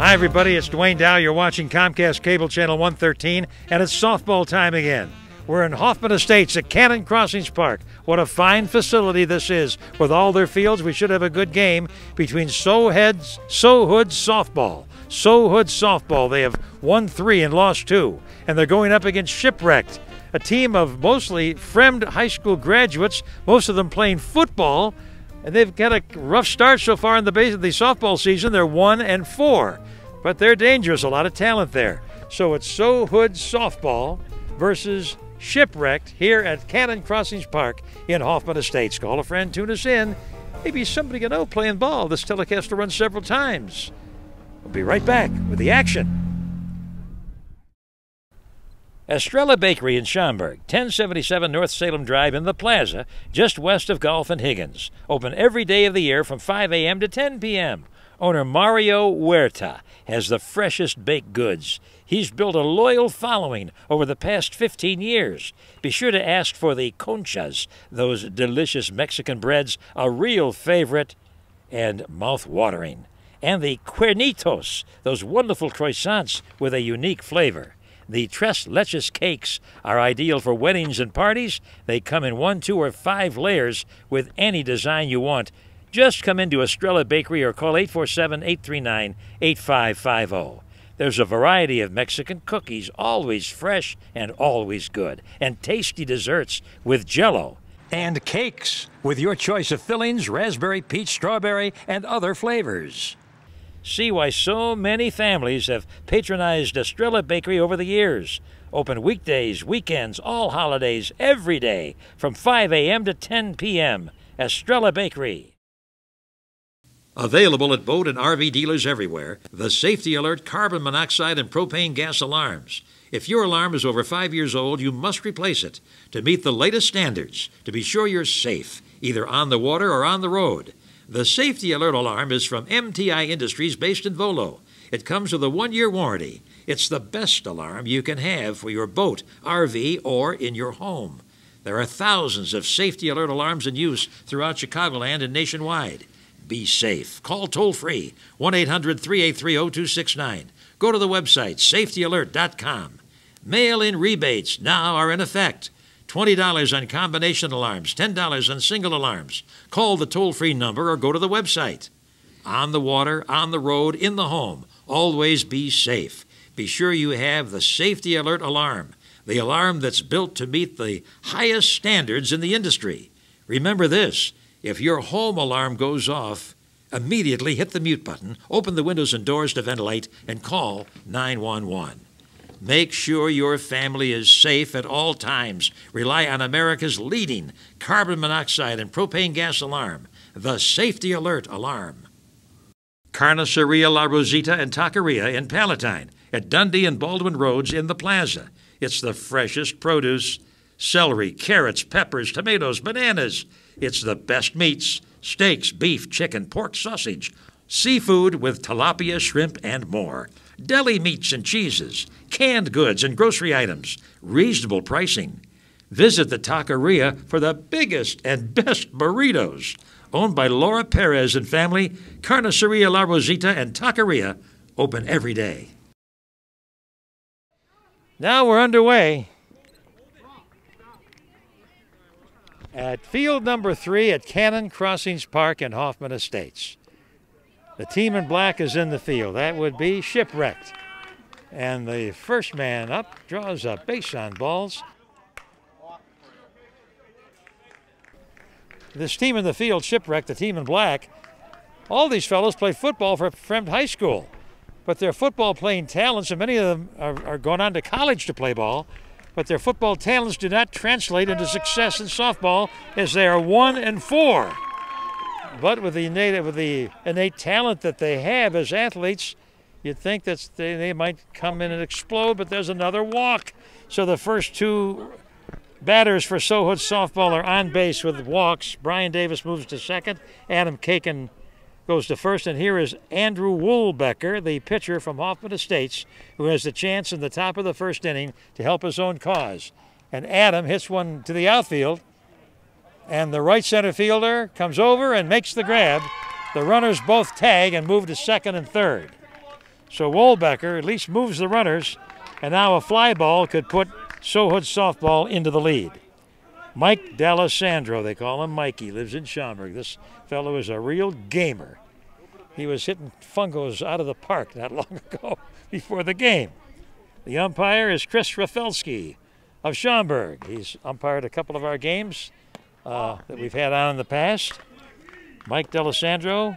Hi, everybody. It's Duane Dow. You're watching Comcast Cable Channel 113, and it's softball time again. We're in Hoffman Estates at Cannon Crossings Park. What a fine facility this is. With all their fields, we should have a good game between Sohood Softball. They have won 3 and lost 2, and they're going up against Shipwrecked, a team of mostly Fremd high school graduates, most of them playing football. And they've got a rough start so far in the softball season. They're 1-4, but they're dangerous. A lot of talent there. So it's Sohood Softball versus Shipwrecked here at Cannon Crossings Park in Hoffman Estates. Call a friend, tune us in. Maybe somebody you know playing ball. This telecast will run several times. We'll be right back with the action. Estrella Bakery in Schaumburg, 1077 North Salem Drive in the Plaza, just west of Golf and Higgins. Open every day of the year from 5 a.m. to 10 p.m. Owner Mario Huerta has the freshest baked goods. He's built a loyal following over the past 15 years. Be sure to ask for the conchas, those delicious Mexican breads, a real favorite and mouth-watering. And the cuernitos, those wonderful croissants with a unique flavor. The tres leches cakes are ideal for weddings and parties. They come in 1, 2, or 5 layers with any design you want. Just come into Estrella Bakery or call 847-839-8550. There's a variety of Mexican cookies, always fresh and always good, and tasty desserts with Jell-O. And cakes with your choice of fillings, raspberry, peach, strawberry, and other flavors. See why so many families have patronized Estrella Bakery over the years. Open weekdays, weekends, all holidays, every day, from 5 a.m. to 10 p.m. Estrella Bakery. Available at boat and RV dealers everywhere, the Safety Alert carbon monoxide and propane gas alarms. If your alarm is over 5 years old, you must replace it to meet the latest standards to be sure you're safe, either on the water or on the road. The Safety Alert alarm is from MTI Industries based in Volo. It comes with a 1-year warranty. It's the best alarm you can have for your boat, RV, or in your home. There are thousands of Safety Alert alarms in use throughout Chicagoland and nationwide. Be safe. Call toll-free 1-800-383-0269. Go to the website safetyalert.com. Mail-in rebates now are in effect. $20 on combination alarms, $10 on single alarms. Call the toll-free number or go to the website. On the water, on the road, in the home, always be safe. Be sure you have the Safety Alert alarm, the alarm that's built to meet the highest standards in the industry. Remember this, if your home alarm goes off, immediately hit the mute button, open the windows and doors to ventilate, and call 911. Make sure your family is safe at all times. Rely on America's leading carbon monoxide and propane gas alarm, the Safety Alert alarm. Carniceria La Rosita and Taqueria in Palatine at Dundee and Baldwin Roads in the Plaza. It's the freshest produce, celery, carrots, peppers, tomatoes, bananas. It's the best meats, steaks, beef, chicken, pork, sausage, seafood with tilapia, shrimp, and more. Deli meats and cheeses, canned goods and grocery items, reasonable pricing. Visit the Taqueria for the biggest and best burritos. Owned by Laura Perez and family, Carniceria La Rosita and Taqueria open every day. Now we're underway at field number 3 at Cannon Crossings Park in Hoffman Estates. The team in black is in the field. That would be Shipwrecked. And the first man up draws a base on balls. This team in the field, Shipwrecked, the team in black, all these fellows play football for Fremd High School. But their football playing talents, and many of them are going on to college to play ball, but their football talents do not translate into success in softball as they are 1-4. But with the innate talent that they have as athletes, you'd think that they might come in and explode, but there's another walk. So the first 2 batters for Sohood Softball are on base with walks. Brian Davis moves to second. Adam Kaken goes to first. And here is Andrew Woolbecker, the pitcher from Hoffman Estates, who has the chance in the top of the first inning to help his own cause. And Adam hits one to the outfield. And the right center fielder comes over and makes the grab. The runners both tag and move to second and third. So Wolbecker at least moves the runners, and now a fly ball could put Sohood softball into the lead. Mike D'Alessandro, they call him Mikey, lives in Schaumburg. This fellow is a real gamer. He was hitting fungos out of the park not long ago before the game. The umpire is Chris Rafelsky of Schaumburg. He's umpired a couple of our games that we've had on in the past. Mike D'Alessandro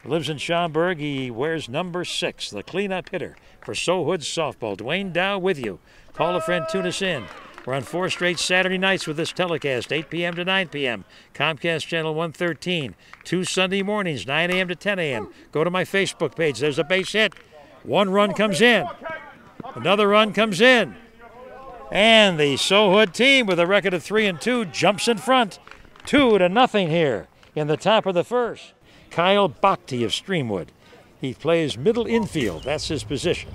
lives in Schaumburg. He wears number 6, the cleanup hitter for Sohood softball. Duane Dow with you. Call a friend, tune us in. We're on 4 straight Saturday nights with this telecast, 8 p.m. to 9 p.m. Comcast Channel 113. 2 Sunday mornings, 9 a.m. to 10 a.m. Go to my Facebook page. There's a base hit. 1 run comes in. Another run comes in. And the Sohood team with a record of 3-2 jumps in front. 2-0 here in the top of the first. Kyle Bhakti of Streamwood. He plays middle infield. That's his position.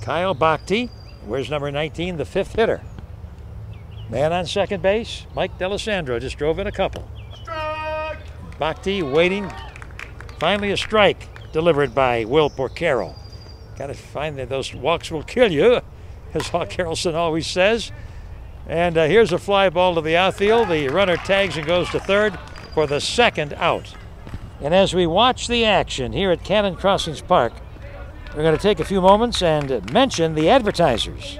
Kyle Bhakti, where's number 19, the 5th hitter. Man on second base, Mike D'Alessandro just drove in a couple. Strike! Bhakti waiting. Finally a strike delivered by Will Porcaro. Got to find that those walks will kill you, as Hawk Harrelson always says. And here's a fly ball to the outfield. The runner tags and goes to third for the 2nd out. And as we watch the action here at Cannon Crossings Park, we're going to take a few moments and mention the advertisers.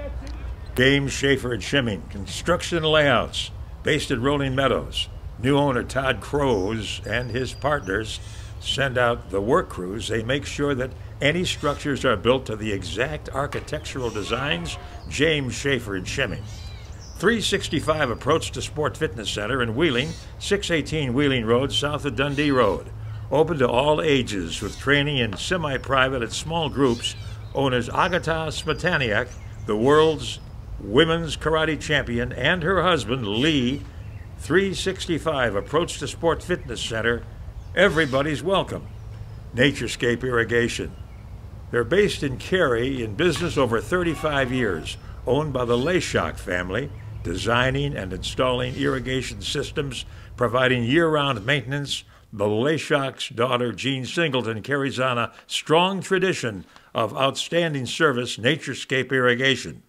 James Schaefer and Shimming Construction Layouts, based at Rolling Meadows. New owner Todd Crows and his partners send out the work crews. They make sure that any structures are built to the exact architectural designs. James Schaefer and Shimming. 365 Approach to Sport Fitness Center in Wheeling, 618 Wheeling Road, south of Dundee Road. Open to all ages with training in semi-private and small groups. Owners Agata Smetaniak, the world's women's karate champion, and her husband, Lee. 365 Approach to Sport Fitness Center. Everybody's welcome. Naturescape Irrigation. They're based in Cary, in business over 35 years, owned by the Leyshock family, designing and installing irrigation systems, providing year-round maintenance. The Leyshock's daughter, Jean Singleton, carries on a strong tradition of outstanding service, Naturescape Irrigation.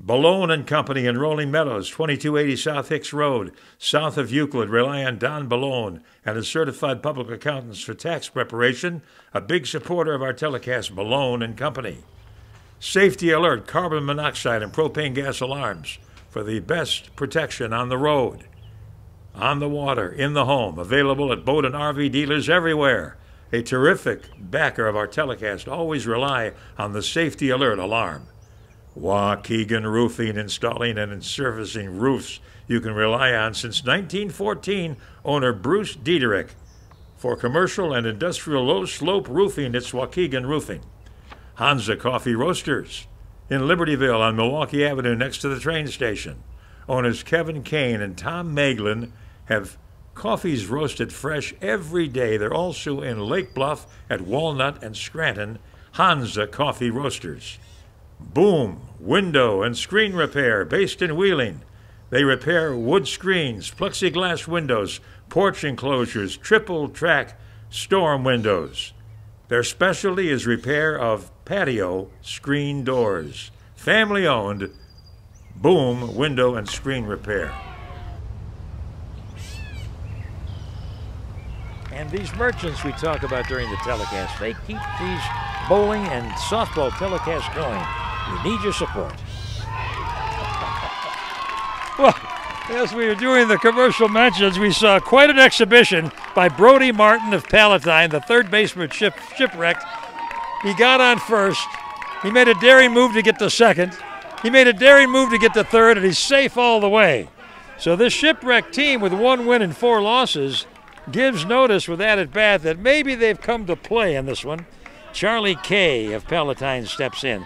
Ballone and Company in Rolling Meadows, 2280 South Hicks Road, south of Euclid. Rely on Don Ballone and his certified public accountants for tax preparation. A big supporter of our telecast, Ballone and Company. Safety Alert, carbon monoxide and propane gas alarms for the best protection on the road, on the water, in the home. Available at boat and RV dealers everywhere. A terrific backer of our telecast. Always rely on the Safety Alert alarm. Waukegan Roofing, installing and servicing roofs you can rely on since 1914. Owner Bruce Diederich. For commercial and industrial low-slope roofing, it's Waukegan Roofing. Hansa Coffee Roasters in Libertyville on Milwaukee Avenue next to the train station. Owners Kevin Kane and Tom Maglin have coffees roasted fresh every day. They're also in Lake Bluff at Walnut and Scranton. Hansa Coffee Roasters. Boom Window and Screen Repair, based in Wheeling. They repair wood screens, plexiglass windows, porch enclosures, triple track storm windows. Their specialty is repair of patio screen doors. Family owned. Boom Window and Screen Repair. And these merchants we talk about during the telecast, they keep these bowling and softball telecasts going. We need your support. Well, as we were doing the commercial mentions, we saw quite an exhibition by Brody Martin of Palatine, the third baseman shipwrecked. He got on first. He made a daring move to get to second. He made a daring move to get to third, and he's safe all the way. So this shipwrecked team with 1 win and 4 losses gives notice with that at bat that maybe they've come to play in this one. Charlie Kay of Palatine steps in.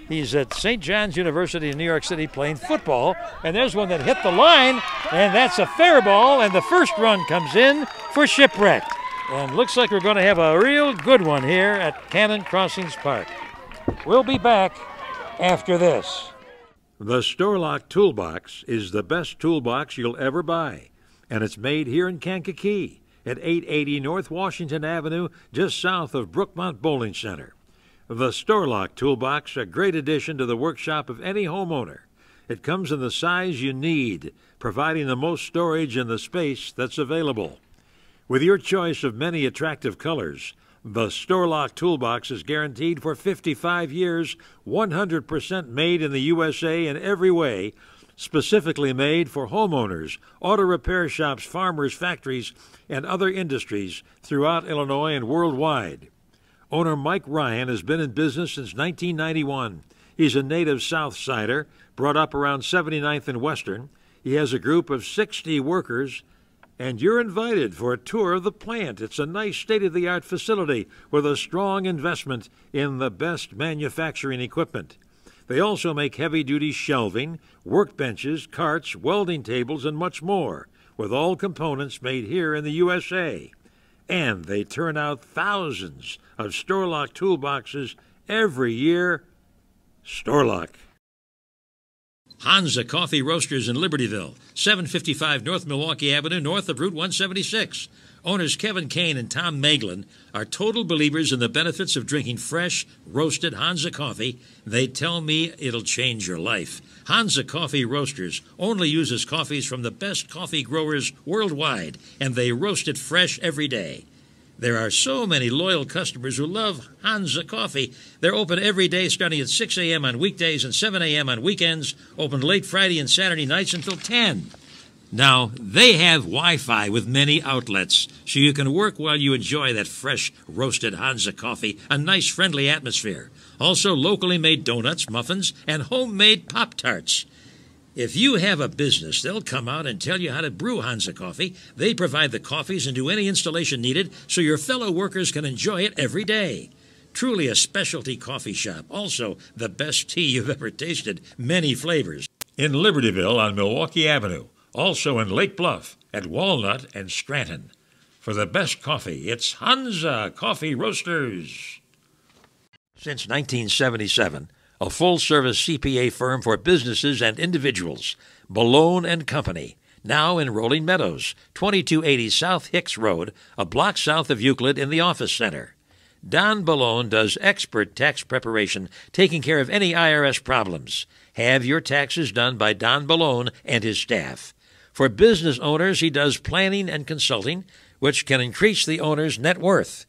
He's at St. John's University in New York City playing football, and there's one that hit the line, and that's a fair ball, and the first run comes in for Shipwrecked. And looks like we're going to have a real good one here at Cannon Crossings Park. We'll be back after this. The Storlock Toolbox is the best toolbox you'll ever buy, and it's made here in Kankakee. at 880 North Washington Avenue, just south of Brookmont Bowling Center. The Store-Lock Toolbox, a great addition to the workshop of any homeowner. It comes in the size you need, providing the most storage in the space that's available. With your choice of many attractive colors, the Store-Lock Toolbox is guaranteed for 55 years, 100% made in the USA in every way, specifically made for homeowners, auto repair shops, farmers, factories, and other industries throughout Illinois and worldwide. Owner Mike Ryan has been in business since 1991. He's a native South Sider, brought up around 79th and Western. He has a group of 60 workers, and you're invited for a tour of the plant. It's a nice state-of-the-art facility with a strong investment in the best manufacturing equipment. They also make heavy-duty shelving, workbenches, carts, welding tables, and much more, with all components made here in the USA. And they turn out thousands of Store-Lock toolboxes every year. Store-Lock. Hansa Coffee Roasters in Libertyville, 755 North Milwaukee Avenue, north of Route 176. Owners Kevin Kane and Tom Maglin are total believers in the benefits of drinking fresh, roasted Hansa coffee. They tell me it'll change your life. Hansa Coffee Roasters only uses coffees from the best coffee growers worldwide, and they roast it fresh every day. There are so many loyal customers who love Hansa Coffee. They're open every day starting at 6 a.m. on weekdays and 7 a.m. on weekends, open late Friday and Saturday nights until 10. Now, they have Wi-Fi with many outlets, so you can work while you enjoy that fresh, roasted Hansa coffee, a nice, friendly atmosphere. Also, locally made donuts, muffins, and homemade Pop-Tarts. If you have a business, they'll come out and tell you how to brew Hansa coffee. They provide the coffees and do any installation needed so your fellow workers can enjoy it every day. Truly a specialty coffee shop. Also, the best tea you've ever tasted. Many flavors. In Libertyville on Milwaukee Avenue. Also in Lake Bluff at Walnut and Scranton. For the best coffee, it's Hansa Coffee Roasters. Since 1977, a full-service CPA firm for businesses and individuals, Balone and Company, now in Rolling Meadows, 2280 South Hicks Road, a block south of Euclid in the Office Center. Don Balone does expert tax preparation, taking care of any IRS problems. Have your taxes done by Don Balone and his staff. For business owners, he does planning and consulting, which can increase the owner's net worth.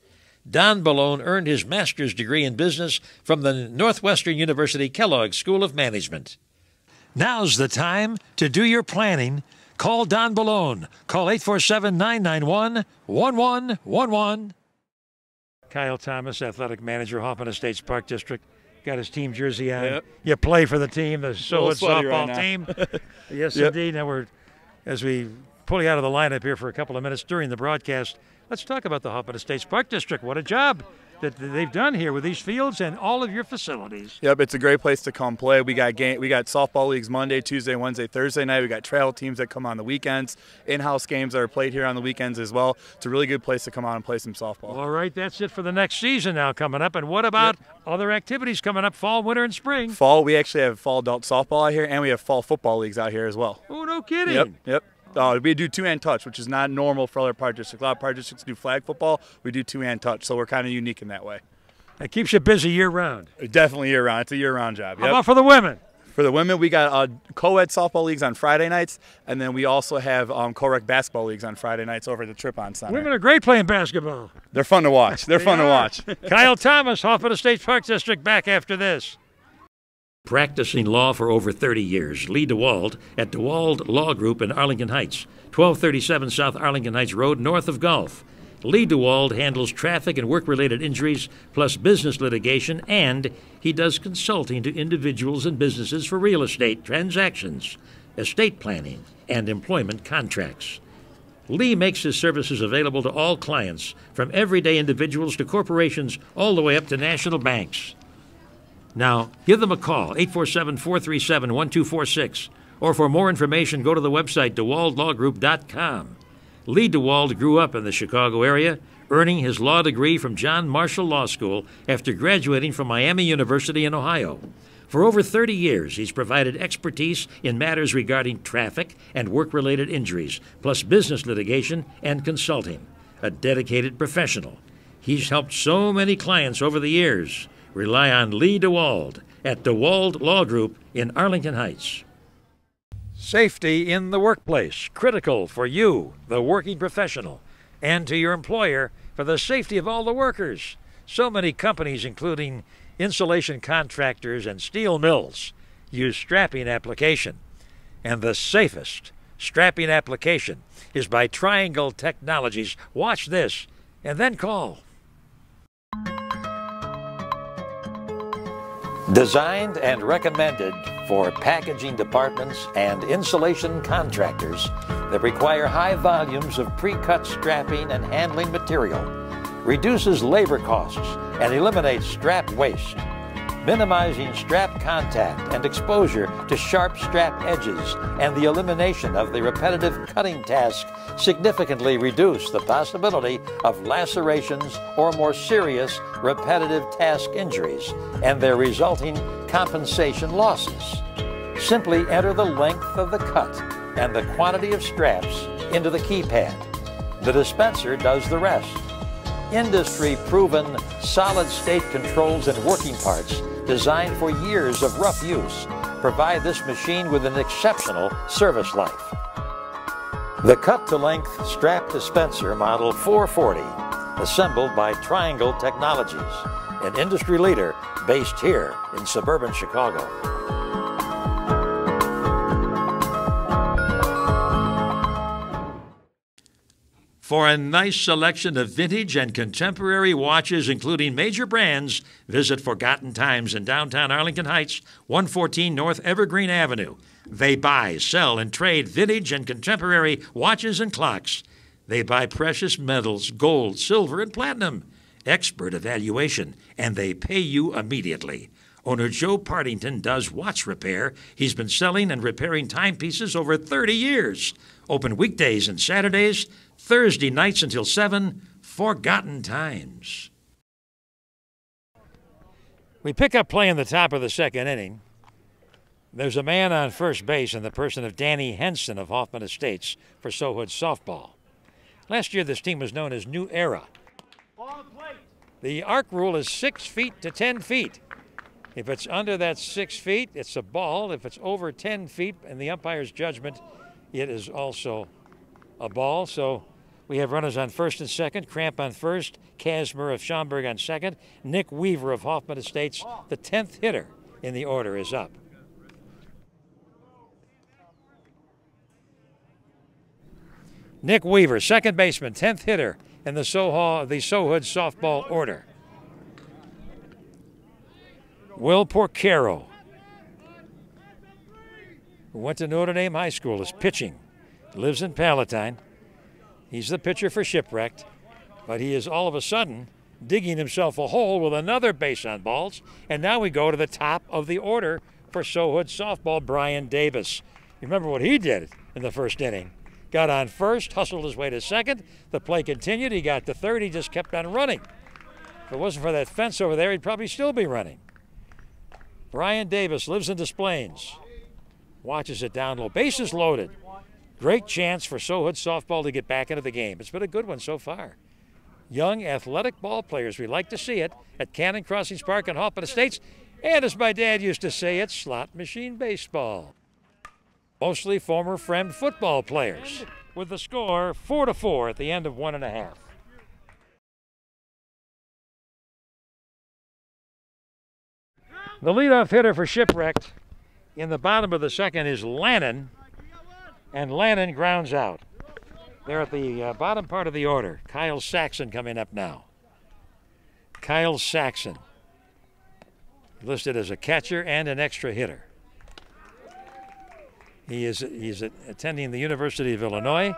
Don Balone earned his master's degree in business from the Northwestern University Kellogg School of Management. Now's the time to do your planning. Call Don Balone. Call 847-991-1111. Kyle Thomas, athletic manager, Hoffman Estates Park District. Got his team jersey on. Yep. You play for the team, the Sohood softball right team. Yes, Yep. indeed. Now as we pull you out of the lineup here for a couple of minutes during the broadcast, let's talk about the Hoffman Estates Park District. What a job that they've done here with these fields and all of your facilities. Yep, it's a great place to come play. We got softball leagues Monday, Tuesday, Wednesday, Thursday night. We got travel teams that come on the weekends. In-house games that are played here on the weekends as well. It's a really good place to come on and play some softball. All right, that's it for the next season now coming up. And what about other activities coming up, fall, winter, and spring? Fall, we actually have fall adult softball out here, and we have fall football leagues out here as well. Oh, no kidding. Yep. We do two-hand touch, which is not normal for other park districts. A lot of park districts do flag football. We do two-hand touch, so we're kind of unique in that way. It keeps you busy year-round. Definitely year-round. It's a year-round job. How about for the women? For the women, we got co-ed softball leagues on Friday nights, and then we also have co-rec basketball leagues on Friday nights over at the Trip-On Center. Women are great playing basketball. They're fun to watch. They're fun to watch. Kyle Thomas, Hoffman Estates Park District, back after this. Practicing law for over 30 years, Lee DeWald at DeWald Law Group in Arlington Heights, 1237 South Arlington Heights Road, north of Gulf. Lee DeWald handles traffic and work-related injuries, plus business litigation, and he does consulting to individuals and businesses for real estate transactions, estate planning, and employment contracts. Lee makes his services available to all clients, from everyday individuals to corporations, all the way up to national banks. Now, give them a call, 847-437-1246, or for more information, go to the website, DeWaldLawGroup.com. Lee DeWald grew up in the Chicago area, earning his law degree from John Marshall Law School after graduating from Miami University in Ohio. For over 30 years, he's provided expertise in matters regarding traffic and work-related injuries, plus business litigation and consulting. a dedicated professional. He's helped so many clients over the years. Rely on Lee DeWald at DeWald Law Group in Arlington Heights. Safety in the workplace, critical for you, the working professional, and to your employer for the safety of all the workers. So many companies, including insulation contractors and steel mills, use strapping application. And the safest strapping application is by Triangle Technologies. Watch this and then call. Designed and recommended for packaging departments and insulation contractors that require high volumes of pre-cut strapping and handling material, reduces labor costs and eliminates strap waste, minimizing strap contact and exposure to sharp strap edges, and the elimination of the repetitive cutting task significantly reduce the possibility of lacerations or more serious repetitive task injuries and their resulting compensation losses. Simply enter the length of the cut and the quantity of straps into the keypad. The dispenser does the rest. Industry-proven solid-state controls and working parts designed for years of rough use provide this machine with an exceptional service life. The cut-to-length strap dispenser model 440, assembled by Triangle Technologies, an industry leader based here in suburban Chicago. For a nice selection of vintage and contemporary watches, including major brands, visit Forgotten Times in downtown Arlington Heights, 114 North Evergreen Avenue. They buy, sell, and trade vintage and contemporary watches and clocks. They buy precious metals, gold, silver, and platinum. Expert evaluation, and they pay you immediately. Owner Joe Partington does watch repair. He's been selling and repairing timepieces over 30 years. Open weekdays and Saturdays, Thursday nights until 7, Forgotten Times. We pick up play in the top of the second inning. There's a man on first base in the person of Danny Henson of Hoffman Estates for Sohood softball. Last year, this team was known as New Era. The arc rule is 6 feet to 10 feet. If it's under that 6 feet, it's a ball. If it's over 10 feet, in the umpire's judgment, it is also a ball. So we have runners on first and second, Cramp on first, Kasmer of Schaumburg on second, Nick Weaver of Hoffman Estates, the 10th hitter in the order, is up. Nick Weaver, second baseman, 10th hitter in the Sohood softball order. Will Porcaro, who went to Notre Dame High School, is pitching. Lives in Palatine. He's the pitcher for Shipwrecked, but he is all of a sudden digging himself a hole with another base on balls. And now we go to the top of the order for Sohood softball, Brian Davis. You remember what he did in the first inning. Got on first, hustled his way to second. The play continued. He got to third. He just kept on running. If it wasn't for that fence over there, he'd probably still be running. Brian Davis lives in Des Plaines. Watches it down low. Bases loaded. Great chance for Sohood softball to get back into the game. It's been a good one so far. Young, athletic ball players. We like to see it at Cannon Crossings Park and Hoffman Estates. And as my dad used to say, it's slot machine baseball. Mostly former Friend football players. With the score 4-4 at the end of 1.5. The leadoff hitter for Shipwrecked in the bottom of the second is Lannon, and Lannon grounds out. They're at the bottom part of the order. Kyle Saxon coming up now. Kyle Saxon, listed as a catcher and an extra hitter. He's attending the University of Illinois.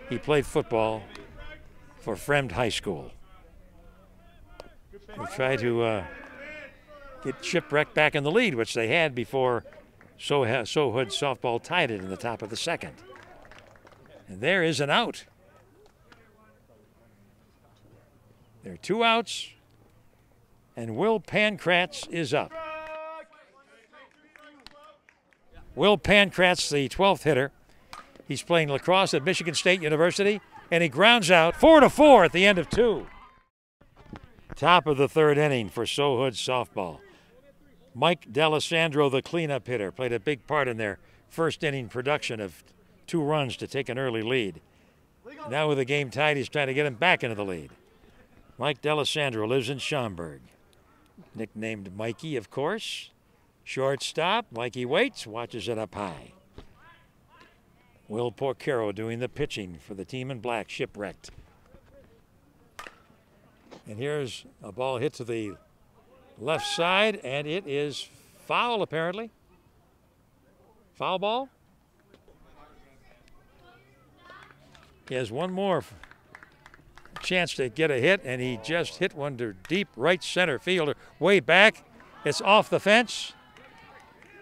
He played football for Fremd High School. We try to get Shipwrecked back in the lead, which they had before Sohood softball tied it in the top of the second. And there is an out. There are 2 outs, and Will Pankratz is up. Will Pankratz, the 12th hitter. He's playing lacrosse at Michigan State University and he grounds out 4-4 at the end of 2. Top of the 3rd inning for Sohood softball. Mike D'Alessandro, the cleanup hitter, played a big part in their first inning production of 2 runs to take an early lead. Now with the game tied, he's trying to get him back into the lead. Mike D'Alessandro lives in Schaumburg. Nicknamed Mikey, of course. Shortstop, Mikey waits, watches it up high. Will Porcaro doing the pitching for the team in black, Shipwrecked. And here's a ball hit to the left side, and it is foul, apparently. Foul ball. He has one more chance to get a hit, and he just hit one to deep right center field, way back. It's off the fence.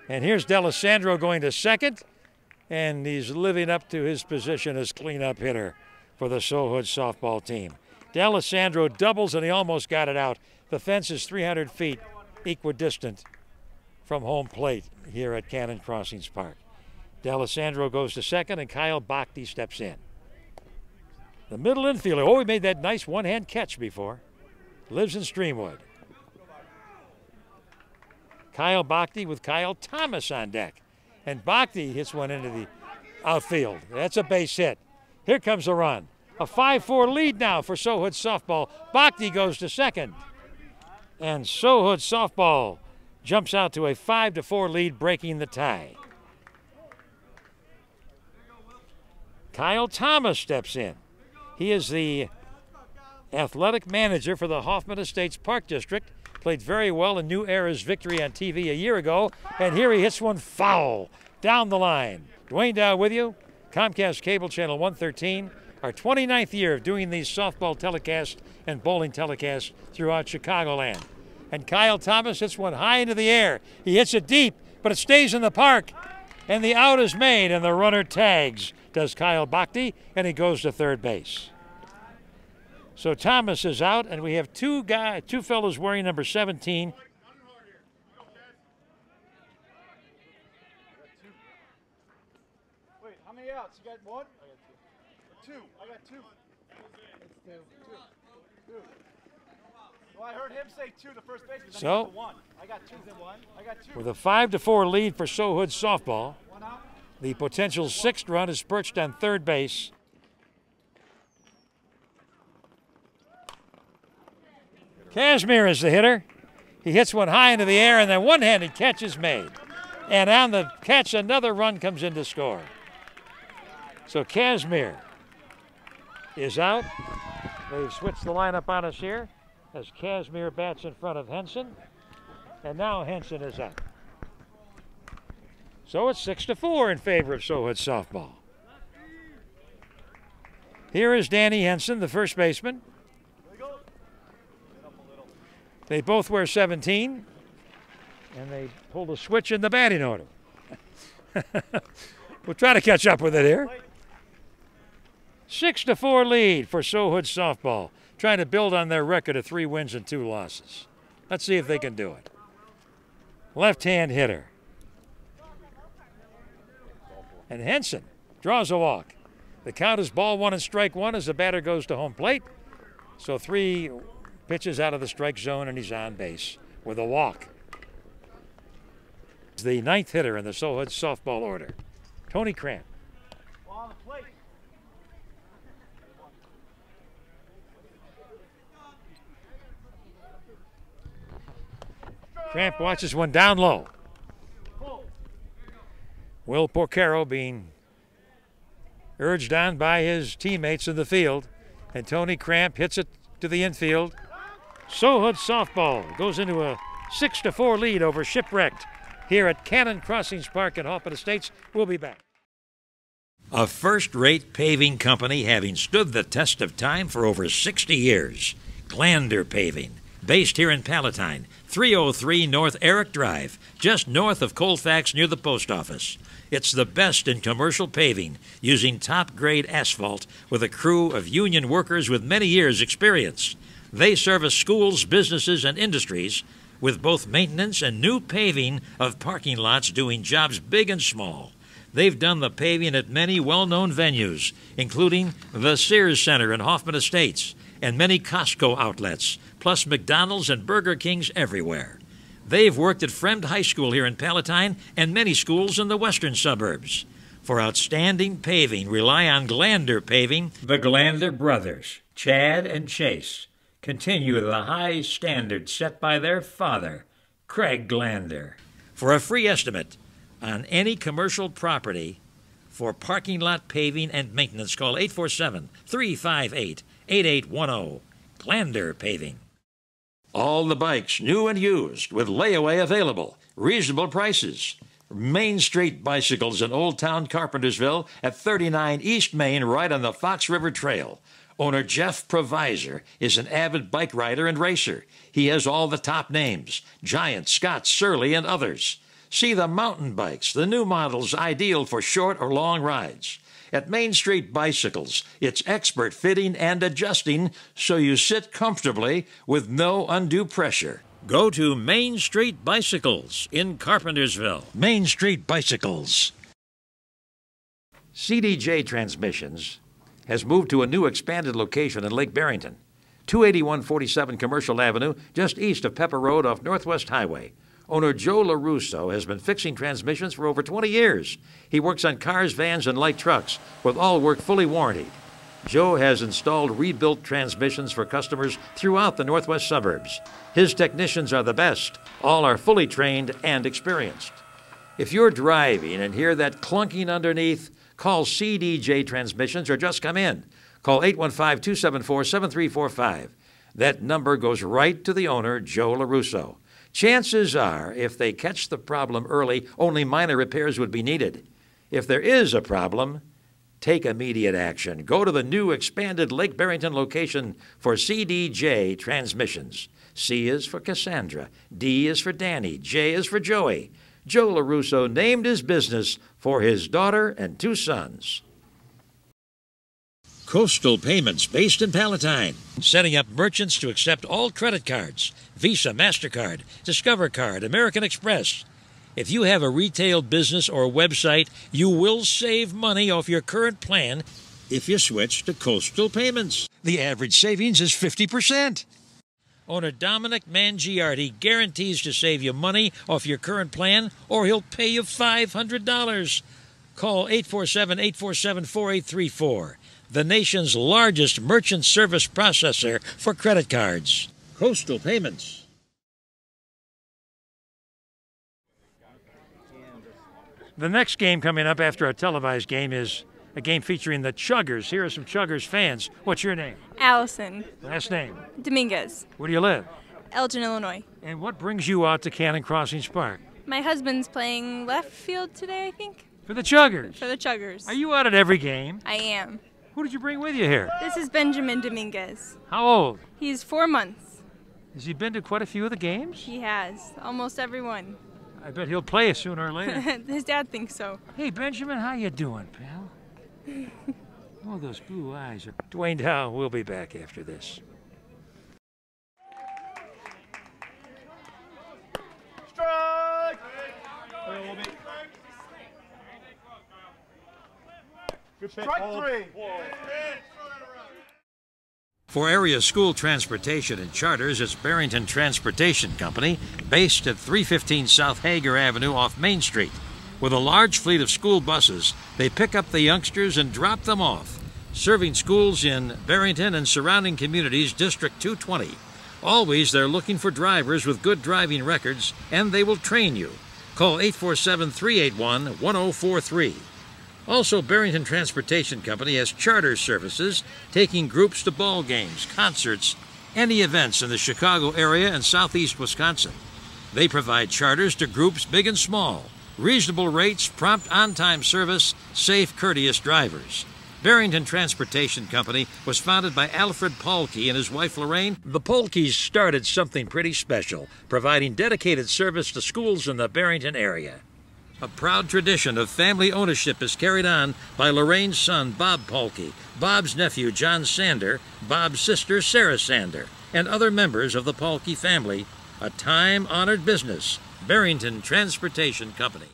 And here's D'Alessandro going to second, and he's living up to his position as cleanup hitter for the Sohood softball team. D'Alessandro doubles, and he almost got it out. The fence is 300 feet equidistant from home plate here at Cannon Crossings Park. D'Alessandro goes to second, and Kyle Bhakti steps in. The middle infielder, oh, he made that nice one-hand catch before. Lives in Streamwood. Kyle Bhakti with Kyle Thomas on deck. And Bhakti hits one into the outfield. That's a base hit. Here comes the run. A 5-4 lead now for Sohood softball. Bhakti goes to second. And Sohood softball jumps out to a 5-4 lead, breaking the tie. Kyle Thomas steps in. He is the athletic manager for the Hoffman Estates Park District. Played very well in New Era's victory on TV a year ago. And here he hits one foul down the line. Duane Dow with you. Comcast Cable Channel 113. Our 29th year of doing these softball telecasts and bowling telecasts throughout Chicagoland. And Kyle Thomas hits one high into the air. He hits it deep, but it stays in the park. And the out is made, and the runner tags. Does Kyle Bhakti, and he goes to third base. So Thomas is out, and we have two fellows wearing number 17. Wait, how many outs? You got one? I got two. Two. I got two. Two. Well, I heard him say two to first baseman. So, one. I got two. One. I got two. With a 5-4 lead for Sohood softball, One out. the potential 6th run is perched on third base. Casimir is the hitter. He hits one high into the air, and then one-handed catch is made. And on the catch, another run comes in to score. So Casimir is out. They've switched the lineup on us here as Casimir bats in front of Henson. And now Henson is out. So it's 6-4 in favor of Sohood softball. Here is Danny Henson, the first baseman. They both wear 17, and they pulled a switch in the batting order. We'll try to catch up with it here. 6-4 lead for Sohood softball, trying to build on their record of 3 wins and 2 losses. Let's see if they can do it. Left-hand hitter. And Henson draws a walk. The count is ball 1 and strike 1 as the batter goes to home plate. So 3 pitches out of the strike zone, and he's on base with a walk. The 9th hitter in the Sohood softball order, Tony Cramp. On the plate. Cramp watches one down low. Will Porcaro being urged on by his teammates in the field, and Tony Cramp hits it to the infield. Sohood softball goes into a 6-4 lead over Shipwrecked here at Cannon Crossings Park at Hoffman Estates. We'll be back. A first-rate paving company having stood the test of time for over 60 years. Glander Paving, based here in Palatine, 303 North Eric Drive, just north of Colfax near the post office. It's the best in commercial paving, using top-grade asphalt with a crew of union workers with many years' experience. They service schools, businesses, and industries with both maintenance and new paving of parking lots, doing jobs big and small. They've done the paving at many well-known venues, including the Sears Center in Hoffman Estates and many Costco outlets, plus McDonald's and Burger Kings everywhere. They've worked at Fremd High School here in Palatine and many schools in the western suburbs. For outstanding paving, rely on Glander Paving. The Glander brothers, Chad and Chase, continue the high standards set by their father, Craig Glander. For a free estimate on any commercial property for parking lot paving and maintenance, call 847-358-8810. Glander Paving. All the bikes, new and used, with layaway available, reasonable prices. Main Street Bicycles in Old Town Carpentersville at 39 East Main, right on the Fox River Trail. Owner Jeff Provisor is an avid bike rider and racer. He has all the top names: Giant, Scott, Surly, and others. See the mountain bikes, the new models ideal for short or long rides. At Main Street Bicycles, it's expert fitting and adjusting so you sit comfortably with no undue pressure. Go to Main Street Bicycles in Carpentersville. Main Street Bicycles. CDJ Transmissions has moved to a new expanded location in Lake Barrington, 28147 Commercial Avenue, just east of Pepper Road off Northwest Highway. Owner Joe LaRusso has been fixing transmissions for over 20 years. He works on cars, vans, and light trucks, with all work fully warranted. Joe has installed rebuilt transmissions for customers throughout the northwest suburbs. His technicians are the best. All are fully trained and experienced. If you're driving and hear that clunking underneath, call CDJ Transmissions or just come in. Call 815-274-7345. That number goes right to the owner, Joe LaRusso. Chances are, if they catch the problem early, only minor repairs would be needed. If there is a problem, take immediate action. Go to the new expanded Lake Barrington location for CDJ Transmissions. C is for Cassandra, D is for Danny, J is for Joey. Joe LaRusso named his business for his daughter and 2 sons. Coastal Payments, based in Palatine, setting up merchants to accept all credit cards: Visa, MasterCard, Discover Card, American Express. If you have a retail business or website, you will save money off your current plan if you switch to Coastal Payments. The average savings is 50%. Owner Dominic Mangiardi guarantees to save you money off your current plan, or he'll pay you $500. Call 847-847-4834. The nation's largest merchant service processor for credit cards. Coastal Payments. The next game coming up after a televised game is a game featuring the Chuggers. Here are some Chuggers fans. What's your name? Allison. Last name? Dominguez. Where do you live? Elgin, Illinois. And what brings you out to Cannon Crossings Park? My husband's playing left field today, I think. For the Chuggers? For the Chuggers. Are you out at every game? I am. Who did you bring with you here? This is Benjamin Dominguez. How old? He's 4 months. Has he been to quite a few of the games? He has. Almost every one. I bet he'll play sooner or later. His dad thinks so. Hey, Benjamin, how you doing, pal? Oh, those blue eyes. Duane Dow will be back after this. Strike! Good pitch. Strike 3. For area school transportation and charters, it's Barrington Transportation Company, based at 315 South Hager Avenue off Main Street. With a large fleet of school buses, they pick up the youngsters and drop them off, serving schools in Barrington and surrounding communities, District 220. Always, they're looking for drivers with good driving records, and they will train you. Call 847-381-1043. Also, Barrington Transportation Company has charter services, taking groups to ball games, concerts, any events in the Chicago area and southeast Wisconsin. They provide charters to groups big and small, reasonable rates, prompt on-time service, safe, courteous drivers. Barrington Transportation Company was founded by Alfred Paulke and his wife Lorraine. The Paulkes started something pretty special, providing dedicated service to schools in the Barrington area. A proud tradition of family ownership is carried on by Lorraine's son, Bob Paulke, Bob's nephew, John Sander, Bob's sister, Sarah Sander, and other members of the Paulke family. A time-honored business, Barrington Transportation Company.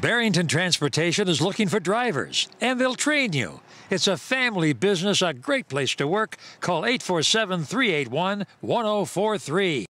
Barrington Transportation is looking for drivers, and they'll train you. It's a family business, a great place to work. Call 847-381-1043.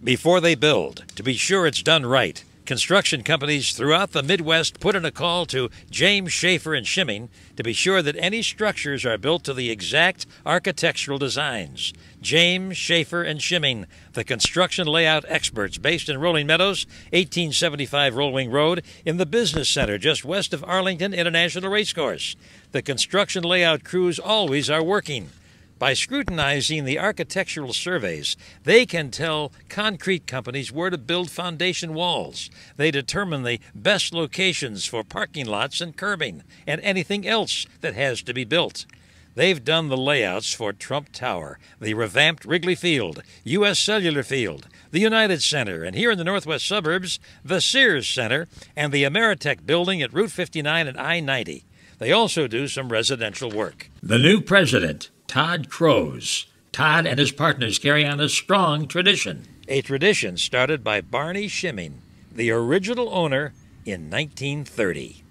Before they build, to be sure it's done right, construction companies throughout the Midwest put in a call to James Schaefer and Shimming to be sure that any structures are built to the exact architectural designs. James Schaefer and Shimming, the construction layout experts based in Rolling Meadows, 1875 Rolling Road, in the Business Center just west of Arlington International Racecourse. The construction layout crews always are working. By scrutinizing the architectural surveys, they can tell concrete companies where to build foundation walls. They determine the best locations for parking lots and curbing, and anything else that has to be built. They've done the layouts for Trump Tower, the revamped Wrigley Field, U.S. Cellular Field, the United Center, and here in the northwest suburbs, the Sears Center and the Ameritech building at Route 59 and I-90. They also do some residential work. The new president, Todd Crows. Todd and his partners carry on a strong tradition. A tradition started by Barney Shimming, the original owner, in 1930.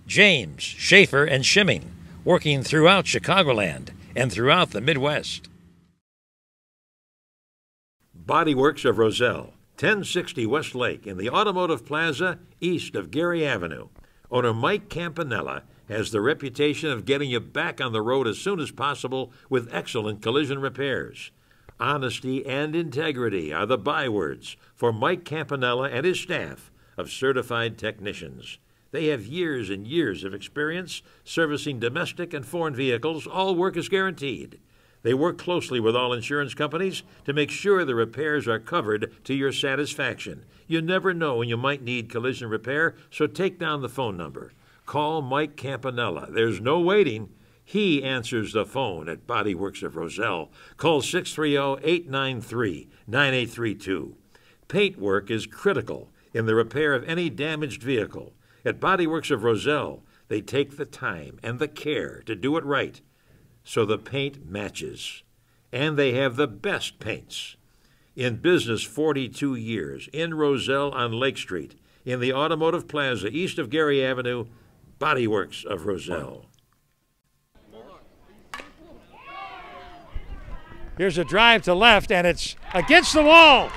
James Schaefer and Shimming, working throughout Chicagoland and throughout the Midwest. Body Works of Roselle, 1060 West Lake in the Automotive Plaza east of Gary Avenue. Owner Mike Campanella has the reputation of getting you back on the road as soon as possible with excellent collision repairs. Honesty and integrity are the bywords for Mike Campanella and his staff of certified technicians. They have years and years of experience servicing domestic and foreign vehicles. All work is guaranteed. They work closely with all insurance companies to make sure the repairs are covered to your satisfaction. You never know when you might need collision repair, so take down the phone number. Call Mike Campanella. There's no waiting. He answers the phone at Body Works of Roselle. Call 630-893-9832. Paint work is critical in the repair of any damaged vehicle. At Body Works of Roselle, they take the time and the care to do it right so the paint matches. And they have the best paints. In business 42 years, in Roselle on Lake Street, in the Automotive Plaza east of Gary Avenue, Body Works of Roselle. Here's a drive to left, and it's against the wall.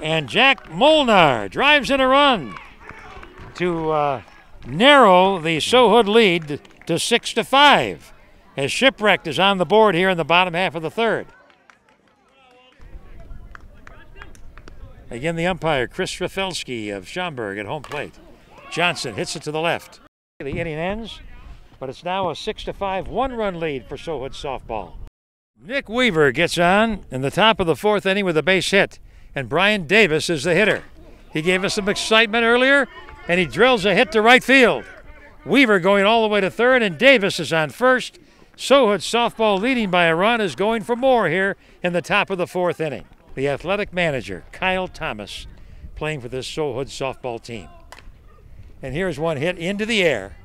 And Jack Molnar drives in a run to narrow the Sohood lead to 6-5 as Shipwrecked is on the board here in the bottom half of the third. Again, the umpire, Chris Rafelsky of Schaumburg at home plate. Johnson hits it to the left. The inning ends, but it's now a 6-5 one-run lead for Sohood softball. Nick Weaver gets on in the top of the fourth inning with a base hit, and Brian Davis is the hitter. He gave us some excitement earlier, and he drills a hit to right field. Weaver going all the way to third, and Davis is on first. Sohood softball leading by a run is going for more here in the top of the fourth inning. The athletic manager, Kyle Thomas, playing for this Sohood softball team. And here's one hit into the air,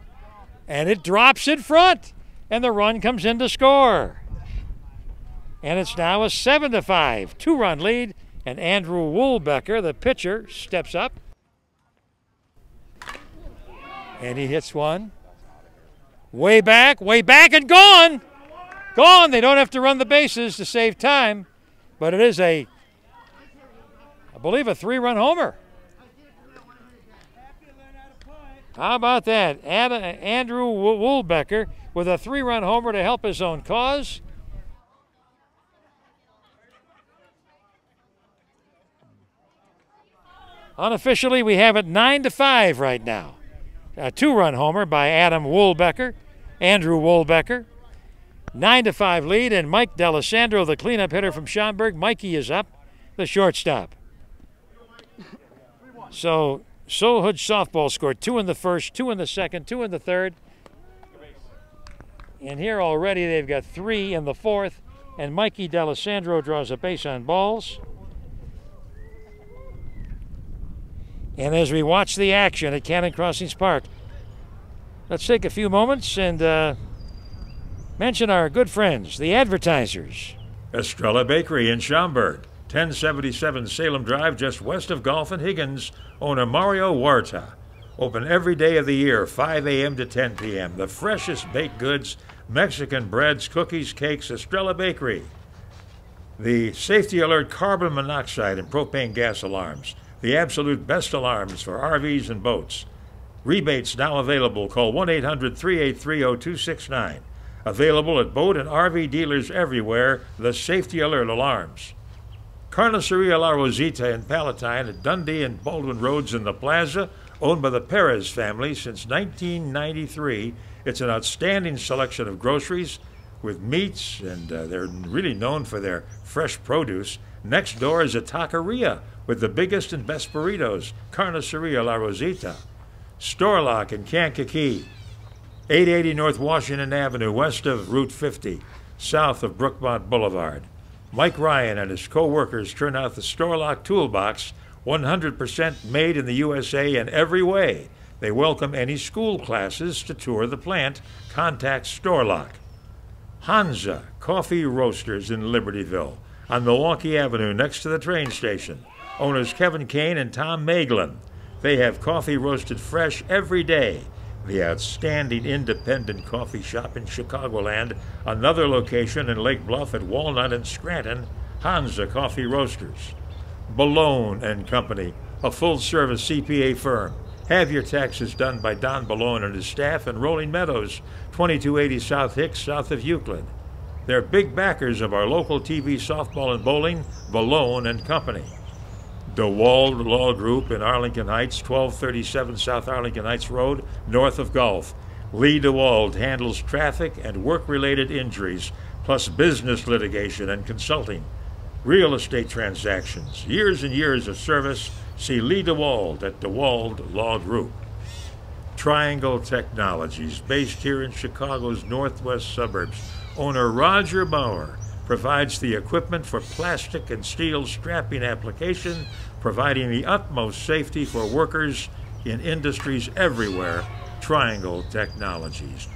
and it drops in front, and the run comes in to score. And it's now a 7-5 two-run lead, and Andrew Woolbecker, the pitcher, steps up. And he hits one. Way back, and gone! Gone! They don't have to run the bases to save time, but it is I believe, a three-run homer. How about that? Andrew Woolbecker with a three-run homer to help his own cause. Unofficially, we have it 9-5 right now. A two-run homer by Andrew Woolbecker. 9-5 lead, and Mike D'Alessandro, the cleanup hitter from Schaumburg. Mikey is up, the shortstop. So Sohood softball scored 2 in the first, 2 in the second, 2 in the third. And here already they've got 3 in the fourth, and Mikey D'Alessandro draws a base on balls. And as we watch the action at Cannon Crossings Park, let's take a few moments and mention our good friends, the advertisers. Estrella Bakery in Schaumburg, 1077 Salem Drive, just west of Golf and Higgins. Owner Mario Huerta. Open every day of the year, 5 a.m. to 10 p.m. The freshest baked goods, Mexican breads, cookies, cakes, Estrella Bakery. The Safety Alert carbon monoxide and propane gas alarms. The absolute best alarms for RVs and boats. Rebates now available. Call 1-800-383-0269. Available at boat and RV dealers everywhere. The Safety Alert alarms. Carniceria La Rosita in Palatine at Dundee and Baldwin Roads in the Plaza, owned by the Perez family since 1993. It's an outstanding selection of groceries with meats, and they're really known for their fresh produce. Next door is a taqueria with the biggest and best burritos, Carniceria La Rosita. Storlock in Kankakee, 880 North Washington Avenue, west of Route 50, south of Brookmont Boulevard. Mike Ryan and his co-workers turn out the Storlock Toolbox, 100% made in the USA in every way. They welcome any school classes to tour the plant. Contact Storlock. Hansa Coffee Roasters in Libertyville, on Milwaukee Avenue next to the train station. Owners Kevin Kane and Tom Maeglin. They have coffee roasted fresh every day. The outstanding independent coffee shop in Chicagoland. Another location in Lake Bluff at Walnut and Scranton. Hansa Coffee Roasters. Balone and Company, a full-service CPA firm. Have your taxes done by Don Balone and his staff in Rolling Meadows, 2280 South Hicks, south of Euclid. They're big backers of our local TV softball and bowling, Balone and Company. DeWald Law Group in Arlington Heights, 1237 South Arlington Heights Road, north of Gulf. Lee DeWald handles traffic and work-related injuries, plus business litigation and consulting. Real estate transactions, years and years of service. See Lee DeWald at DeWald Law Group. Triangle Technologies, based here in Chicago's northwest suburbs. Owner Roger Bauer provides the equipment for plastic and steel strapping application, providing the utmost safety for workers in industries everywhere. Triangle Technologies.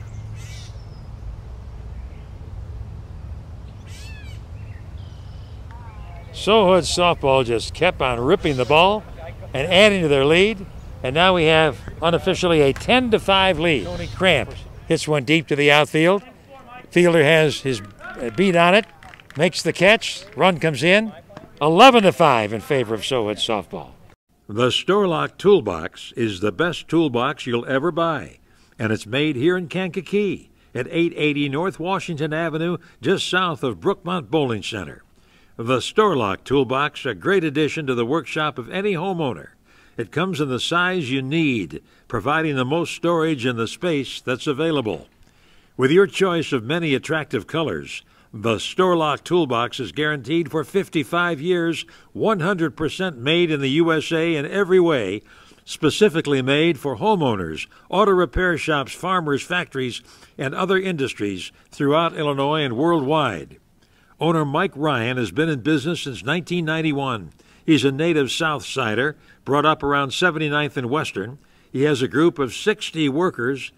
Sohood softball just kept on ripping the ball and adding to their lead, and now we have unofficially a 10-5 lead. Tony Cramp hits one deep to the outfield. Fielder has his beat on it, makes the catch, run comes in. 11-5 in favor of Sohood softball. The Storlock Toolbox is the best toolbox you'll ever buy, and it's made here in Kankakee at 880 North Washington Avenue, just south of Brookmont Bowling Center. The Storlock Toolbox, a great addition to the workshop of any homeowner. It comes in the size you need, providing the most storage in the space that's available. With your choice of many attractive colors, the Storlock Toolbox is guaranteed for 55 years, 100% made in the USA in every way, specifically made for homeowners, auto repair shops, farmers, factories, and other industries throughout Illinois and worldwide. Owner Mike Ryan has been in business since 1991. He's a native South Sider, brought up around 79th and Western. He has a group of 60 workers,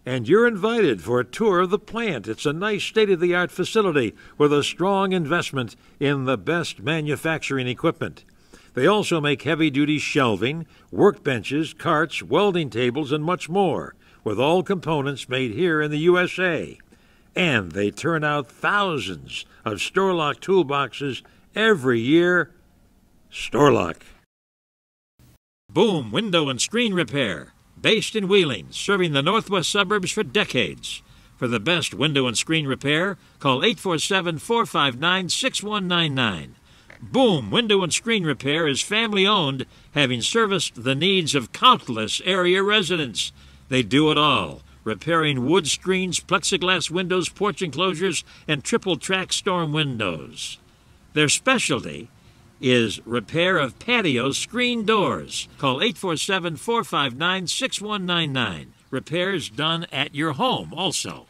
and you're invited for a tour of the plant. It's a nice state-of-the-art facility with a strong investment in the best manufacturing equipment. They also make heavy-duty shelving, workbenches, carts, welding tables, and much more, with all components made here in the USA. And they turn out thousands of Storlock toolboxes every year. Storlock. Boom Window and Screen Repair, based in Wheeling, serving the northwest suburbs for decades. For the best window and screen repair, call 847-459-6199. Boom Window and Screen Repair is family-owned, having serviced the needs of countless area residents. They do it all, repairing wood screens, plexiglass windows, porch enclosures, and triple-track storm windows. Their specialty is repair of patio screen doors. Call 847-459-6199. Repairs done at your home also.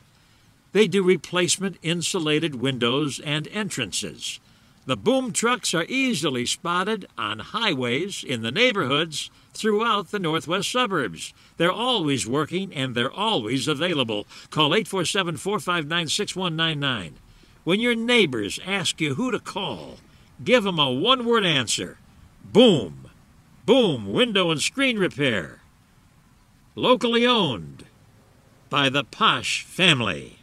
They do replacement insulated windows and entrances. The boom trucks are easily spotted on highways in the neighborhoods throughout the northwest suburbs. They're always working and they're always available. Call 847-459-6199. When your neighbors ask you who to call, Give them a one-word answer. Boom. Boom Window and Screen Repair. Locally owned by the Posh family.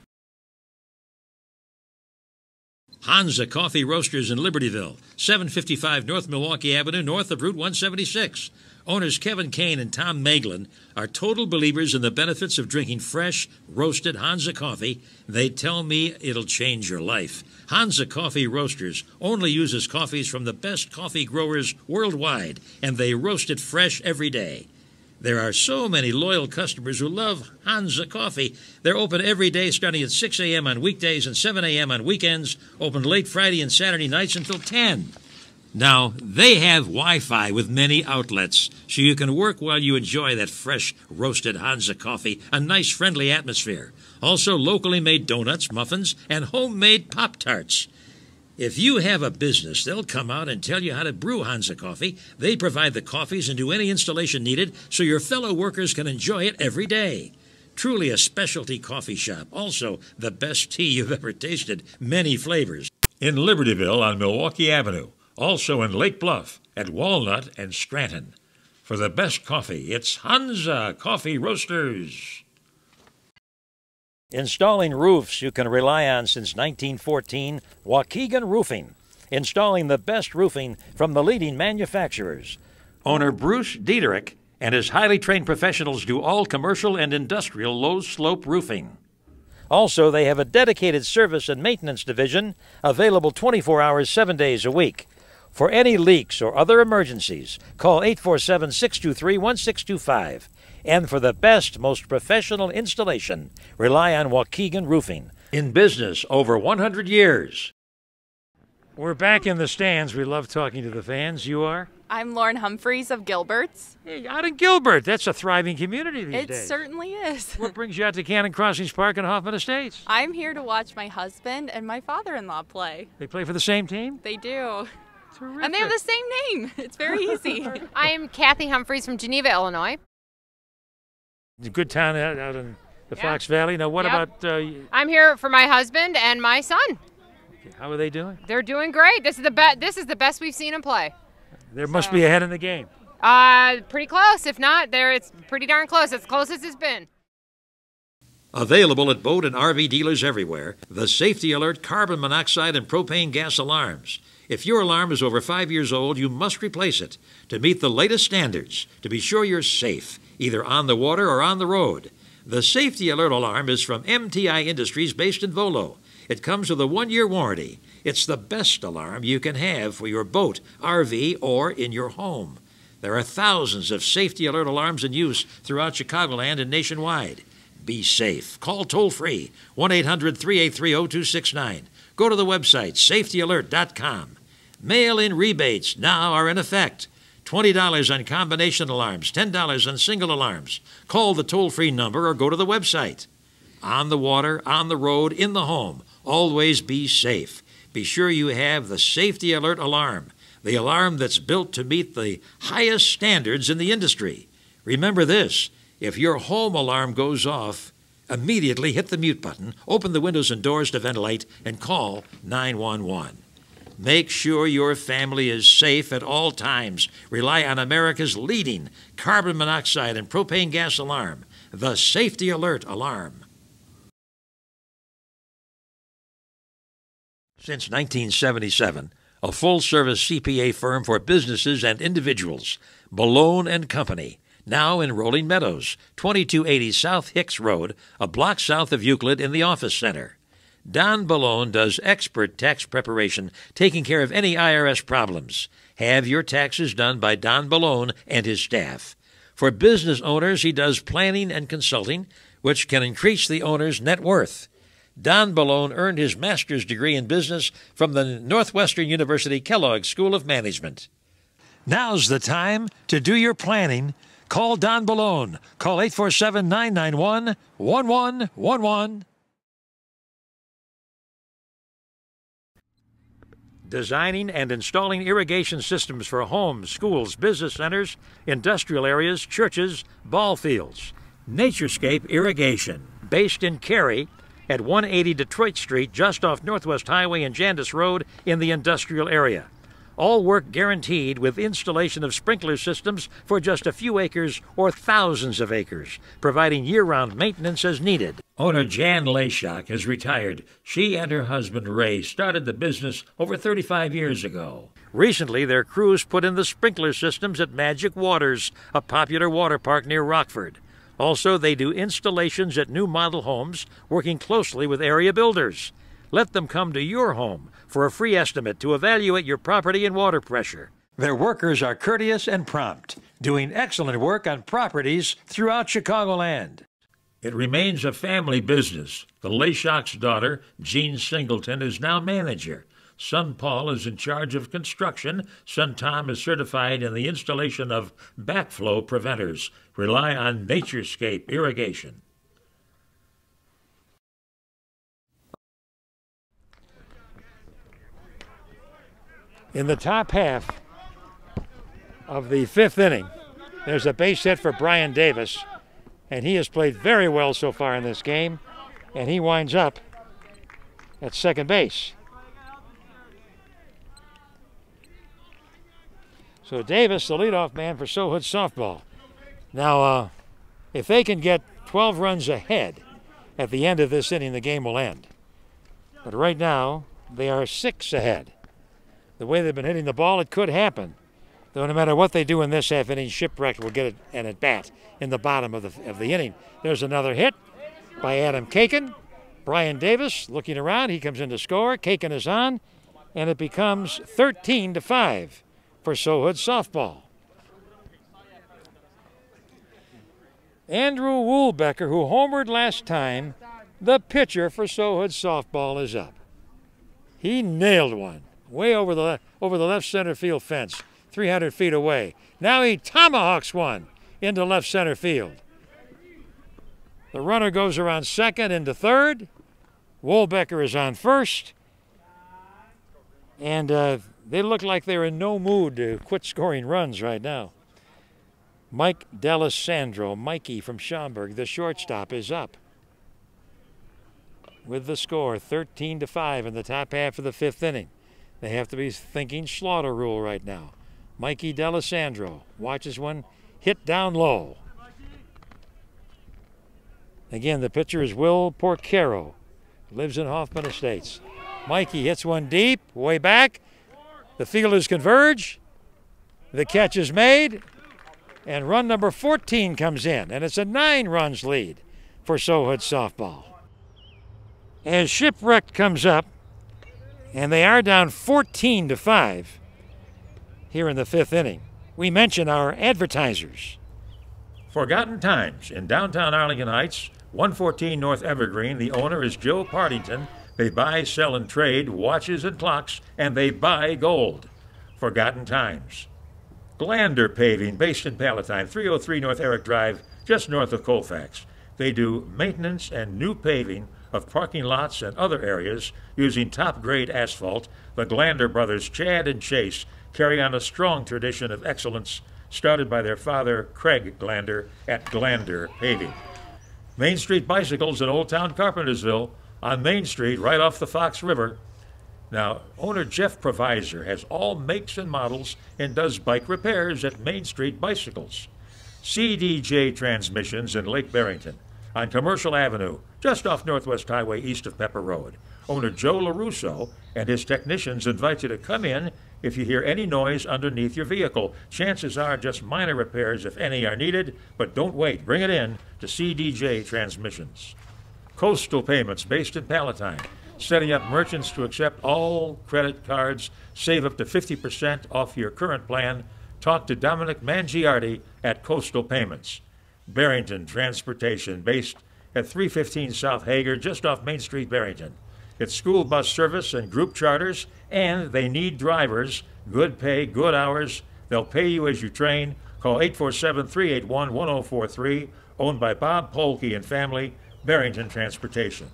Hansa Coffee Roasters in Libertyville, 755 North Milwaukee Avenue, north of Route 176. Owners Kevin Kane and Tom Maeglin are total believers in the benefits of drinking fresh, roasted Hansa coffee. They tell me it'll change your life. Hansa Coffee Roasters only uses coffees from the best coffee growers worldwide, and they roast it fresh every day. There are so many loyal customers who love Hansa Coffee. They're open every day starting at 6 a.m. on weekdays and 7 a.m. on weekends, open late Friday and Saturday nights until 10. Now, they have Wi-Fi with many outlets, so you can work while you enjoy that fresh, roasted Hansa coffee, a nice, friendly atmosphere. Also, locally made donuts, muffins, and homemade Pop-Tarts. If you have a business, they'll come out and tell you how to brew Hansa coffee. They provide the coffees and do any installation needed so your fellow workers can enjoy it every day. Truly a specialty coffee shop. Also, the best tea you've ever tasted. Many flavors. In Libertyville on Milwaukee Avenue. Also in Lake Bluff at Walnut and Scranton. For the best coffee, it's Hansa Coffee Roasters. Installing roofs you can rely on since 1914, Waukegan Roofing. Installing the best roofing from the leading manufacturers. Owner Bruce Diederich and his highly trained professionals do all commercial and industrial low-slope roofing. Also, they have a dedicated service and maintenance division available 24 hours, 7 days a week. For any leaks or other emergencies, call 847-623-1625. And for the best, most professional installation, rely on Waukegan Roofing. In business over 100 years. We're back in the stands. We love talking to the fans. You are? I'm Lauren Humphreys of Gilbert's. Hey, out in Gilbert. That's a thriving community these days. It certainly is. What brings you out to Cannon Crossings Park and Hoffman Estates? I'm here to watch my husband and my father-in-law play. They play for the same team? They do. Terrific. And they have the same name. It's very easy. I'm Kathy Humphreys from Geneva, Illinois. It's a good town out in the Fox Valley. Now, what about... I'm here for my husband and my son. How are they doing? They're doing great. This is the best we've seen them play. There must be ahead in the game. Pretty close. If not, it's pretty darn close. As close as it's been. Available at boat and RV dealers everywhere, the Safety Alert carbon monoxide and propane gas alarms. If your alarm is over 5 years old, you must replace it to meet the latest standards to be sure you're safe, either on the water or on the road. The Safety Alert alarm is from MTI Industries based in Volo. It comes with a 1-year warranty. It's the best alarm you can have for your boat, RV, or in your home. There are thousands of Safety Alert alarms in use throughout Chicagoland and nationwide. Be safe. Call toll-free, 1-800-383-0269. Go to the website, safetyalert.com. Mail-in rebates now are in effect. $20 on combination alarms, $10 on single alarms. Call the toll-free number or go to the website. On the water, on the road, in the home, always be safe. Be sure you have the Safety Alert alarm, the alarm that's built to meet the highest standards in the industry. Remember this, if your home alarm goes off, immediately hit the mute button, open the windows and doors to ventilate, and call 911. Make sure your family is safe at all times. Rely on America's leading carbon monoxide and propane gas alarm, the Safety Alert alarm. Since 1977, a full-service CPA firm for businesses and individuals, Malone & Company, now in Rolling Meadows, 2280 South Hicks Road, a block south of Euclid in the Office Center. Don Balone does expert tax preparation, taking care of any IRS problems. Have your taxes done by Don Balone and his staff. For business owners, he does planning and consulting, which can increase the owner's net worth. Don Balone earned his master's degree in business from the Northwestern University Kellogg School of Management. Now's the time to do your planning. Call Don Balone. Call 847-991-1111. Designing and installing irrigation systems for homes, schools, business centers, industrial areas, churches, ball fields. Naturescape Irrigation, based in Cary at 180 Detroit Street, just off Northwest Highway and Jandis Road in the industrial area. All work guaranteed with installation of sprinkler systems for just a few acres or thousands of acres, providing year-round maintenance as needed. Owner Jan Leshock has retired. She and her husband Ray started the business over 35 years ago. Recently, their crews put in the sprinkler systems at Magic Waters, a popular water park near Rockford. Also, they do installations at new model homes, working closely with area builders. Let them come to your home for a free estimate to evaluate your property and water pressure. Their workers are courteous and prompt, doing excellent work on properties throughout Chicagoland. It remains a family business. The Leshock's daughter, Jean Singleton, is now manager. Son Paul is in charge of construction. Son Tom is certified in the installation of backflow preventers. Rely on Naturescape irrigation. In the top half of the fifth inning, there's a base hit for Brian Davis, and he has played very well so far in this game, and he winds up at second base. So Davis, the leadoff man for Sohood softball. Now, if they can get 12 runs ahead at the end of this inning, the game will end. But right now, they are 6 ahead. The way they've been hitting the ball, it could happen. Though no matter what they do in this half inning, Shipwreck will get an at-bat in the bottom of the inning. There's another hit by Adam Kakin. Brian Davis looking around. He comes in to score. Kakin is on, and it becomes 13-5 for Sohood softball. Andrew Woolbecker, who homered last time, the pitcher for Sohood softball, is up. He nailed one way over the left center field fence, 300 feet away. Now he tomahawks one into left center field. The runner goes around second into third. Woolbecker is on first. And they look like they're in no mood to quit scoring runs right now. Mike D'Alessandro, Mikey from Schaumburg, the shortstop, is up with the score, 13-5 in the top half of the fifth inning. They have to be thinking slaughter rule right now. Mikey D'Alessandro watches one hit down low. Again, the pitcher is Will Porcaro, lives in Hoffman Estates. Mikey hits one deep, way back. The fielders converge. The catch is made, and run number 14 comes in, and it's a 9-runs lead for Sohood softball. As Shipwreck comes up, and they are down 14-5 here in the fifth inning, we mention our advertisers. Forgotten Times in downtown Arlington Heights, 114 North Evergreen. The owner is Joe Partington. They buy, sell, and trade watches and clocks, and they buy gold. Forgotten Times. Glander Paving, based in Palatine, 303 North Eric Drive, just north of Colfax. They do maintenance and new paving of parking lots and other areas using top-grade asphalt. The Glander brothers, Chad and Chase, carry on a strong tradition of excellence started by their father, Craig Glander, at Glander Paving. Main Street Bicycles in Old Town Carpentersville, on Main Street, right off the Fox River. Now, owner Jeff Provisor has all makes and models and does bike repairs at Main Street Bicycles. CDJ Transmissions in Lake Barrington, on Commercial Avenue, just off Northwest Highway east of Pepper Road. Owner Joe LaRusso and his technicians invite you to come in if you hear any noise underneath your vehicle. Chances are just minor repairs, if any, are needed, but don't wait. Bring it in to CDJ Transmissions. Coastal Payments, based in Palatine, setting up merchants to accept all credit cards. Save up to 50% off your current plan. Talk to Dominic Mangiardi at Coastal Payments. Barrington Transportation, based at 315 South Hager, just off Main Street, Barrington. It's school bus service and group charters, and they need drivers. Good pay, good hours. They'll pay you as you train. Call 847-381-1043, owned by Bob Polke and family, Barrington Transportation.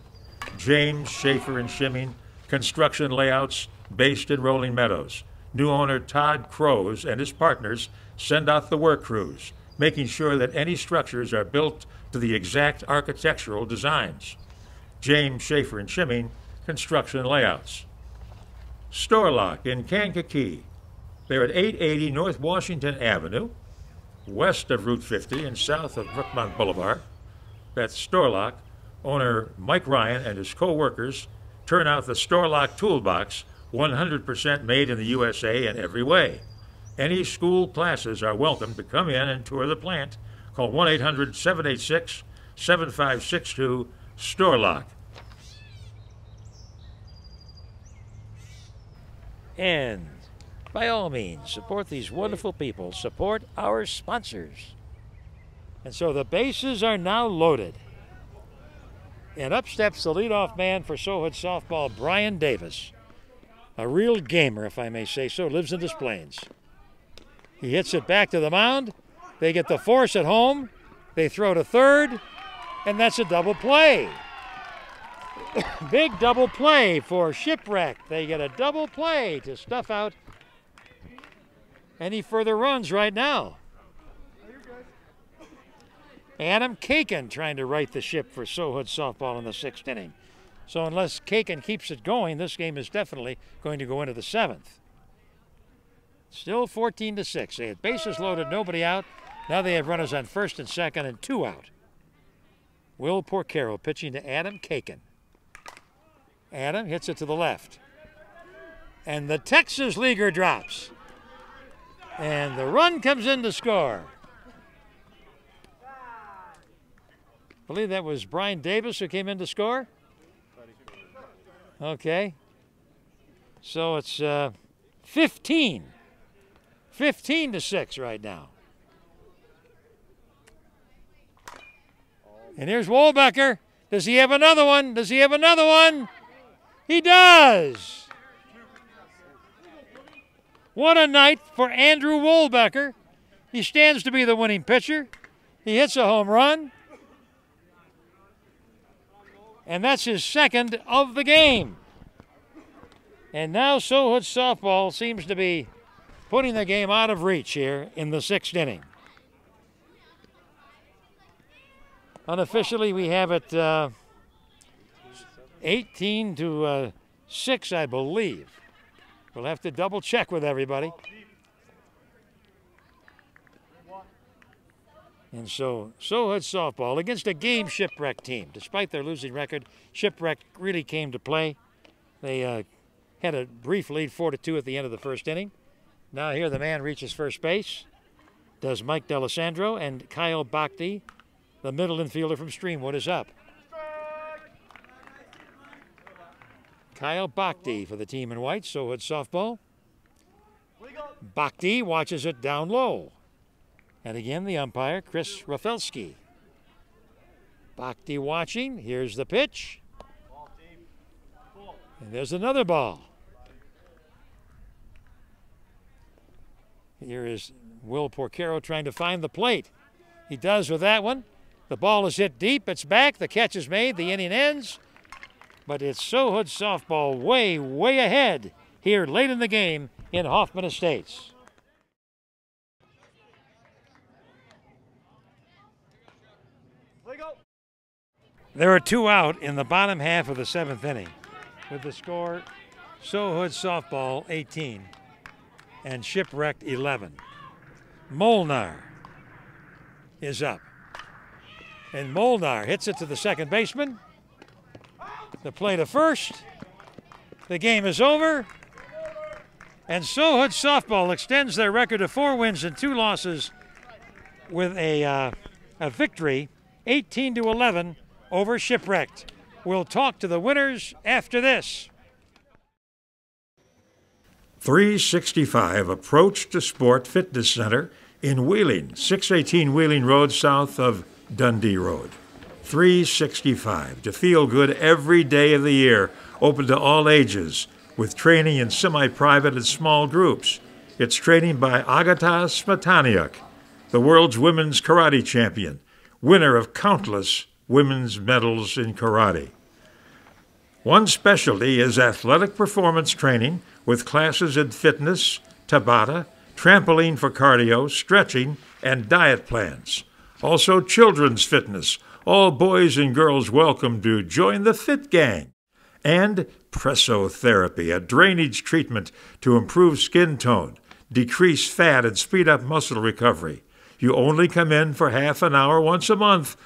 James Schaefer and Shimming, construction layouts, based in Rolling Meadows. New owner Todd Crows and his partners send out the work crews, making sure that any structures are built to the exact architectural designs. James Schaefer and Shimming, construction layouts. Store Lock in Kankakee, They're at 880 North Washington Avenue, west of Route 50 and south of Brookmont Boulevard. That's Storlock. Owner Mike Ryan and his co-workers turn out the Storlock Toolbox, 100% made in the USA in every way. Any school classes are welcome to come in and tour the plant. Call 1-800-786-7562, Storlock. And by all means, support these wonderful people. Support our sponsors. And so the bases are now loaded. And up steps the leadoff man for Sohood softball, Brian Davis. A real gamer, if I may say so, lives in Des Plaines. He hits it back to the mound. They get the force at home. They throw to third, and that's a double play. Big double play for Shipwreck. They get a double play to stuff out any further runs right now. Adam Kakin trying to right the ship for Sohood softball in the 6th inning. So unless Kakin keeps it going, this game is definitely going to go into the 7th. Still 14-6. They had bases loaded, nobody out. Now they have runners on first and second and 2 out. Will Porcaro pitching to Adam Kakin. Adam hits it to the left. And the Texas leaguer drops. And the run comes in to score. I believe that was Brian Davis who came in to score. Okay. So it's 15 to 6 right now. And here's Wolbecker. Does he have another one? Does he have another one? He does. What a night for Andrew Wolbecker. He stands to be the winning pitcher. He hits a home run. And that's his second of the game. And now Sohood softball seems to be putting the game out of reach here in the 6th inning. Unofficially, we have it 18-6, I believe. We'll have to double check with everybody. And so Sohood softball against a game Shipwreck team. Despite their losing record, Shipwreck really came to play. They had a brief lead 4-2 at the end of the 1st inning. Now here the man reaches first base. Does Mike D'Alessandro, and Kyle Bhakti, the middle infielder from Streamwood, is up. Kyle Bhakti for the team in white, Sohood softball. Bhakti watches it down low. And again, the umpire, Chris Rafelski. Bhakti watching. Here's the pitch. And there's another ball. Here is Will Porcaro trying to find the plate. He does with that one. The ball is hit deep. It's back. The catch is made. The inning ends. But it's Sohood softball way, way ahead here late in the game in Hoffman Estates. There are 2 out in the bottom half of the 7th inning with the score Sohood softball 18 and Shipwrecked 11. Molnar is up. And Molnar hits it to the second baseman. The play to first. The game is over. And Sohood softball extends their record to 4 wins and 2 losses with a victory, 18-11 over Shipwrecked. We'll talk to the winners after this. 365 Approach to Sport Fitness Center in Wheeling, 618 Wheeling Road south of Dundee Road. 365 to feel good every day of the year, open to all ages, with training in semi-private and small groups. It's training by Agata Smetaniuk, the world's women's karate champion, winner of countless women's medals in karate. One specialty is athletic performance training with classes in fitness, Tabata, trampoline for cardio, stretching, and diet plans. Also children's fitness. All boys and girls welcome to join the Fit Gang. And Presso Therapy, a drainage treatment to improve skin tone, decrease fat, and speed up muscle recovery. You only come in for half an hour once a month.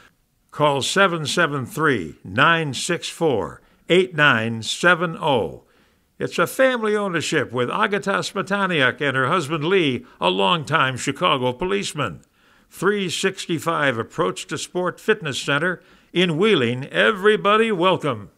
Call 773-964-8970. It's a family ownership with Agata Smetaniak and her husband Lee, a longtime Chicago policeman. 365 Approach to Sport Fitness Center in Wheeling. Everybody welcome.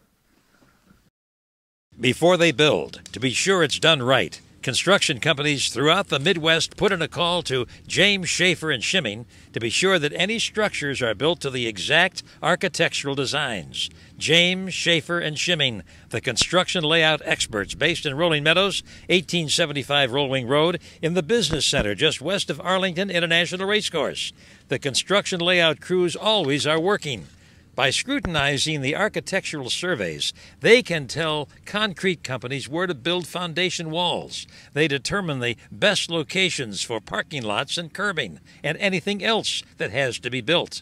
Before they build, to be sure it's done right, construction companies throughout the Midwest put in a call to James Schaefer and Shimming to be sure that any structures are built to the exact architectural designs. James Schaefer and Shimming, the construction layout experts based in Rolling Meadows, 1875 Rollwing Road, in the Business Center just west of Arlington International Racecourse. The construction layout crews always are working. By scrutinizing the architectural surveys, they can tell concrete companies where to build foundation walls. They determine the best locations for parking lots and curbing and anything else that has to be built.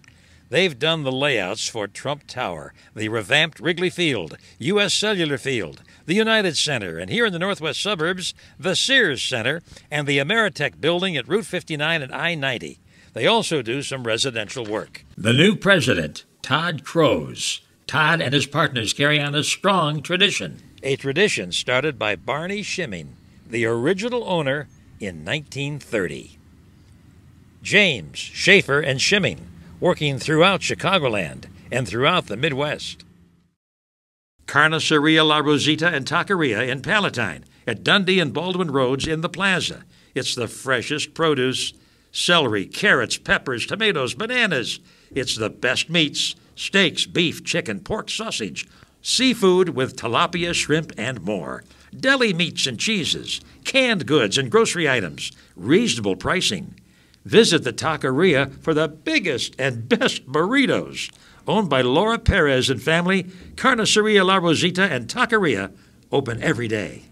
They've done the layouts for Trump Tower, the revamped Wrigley Field, U.S. Cellular Field, the United Center, and here in the northwest suburbs, the Sears Center and the Ameritech building at Route 59 and I-90. They also do some residential work. The new president, Todd Crows. Todd and his partners carry on a strong tradition. A tradition started by Barney Shimming, the original owner, in 1930. James Schaefer and Shimming, working throughout Chicagoland and throughout the Midwest. Carniceria La Rosita and Taqueria in Palatine, at Dundee and Baldwin Roads in the Plaza. It's the freshest produce: celery, carrots, peppers, tomatoes, bananas. It's the best meats: steaks, beef, chicken, pork, sausage, seafood with tilapia, shrimp, and more. Deli meats and cheeses, canned goods and grocery items, reasonable pricing. Visit the Taqueria for the biggest and best burritos. Owned by Laura Perez and family, Carniceria La Rosita and Taqueria open every day.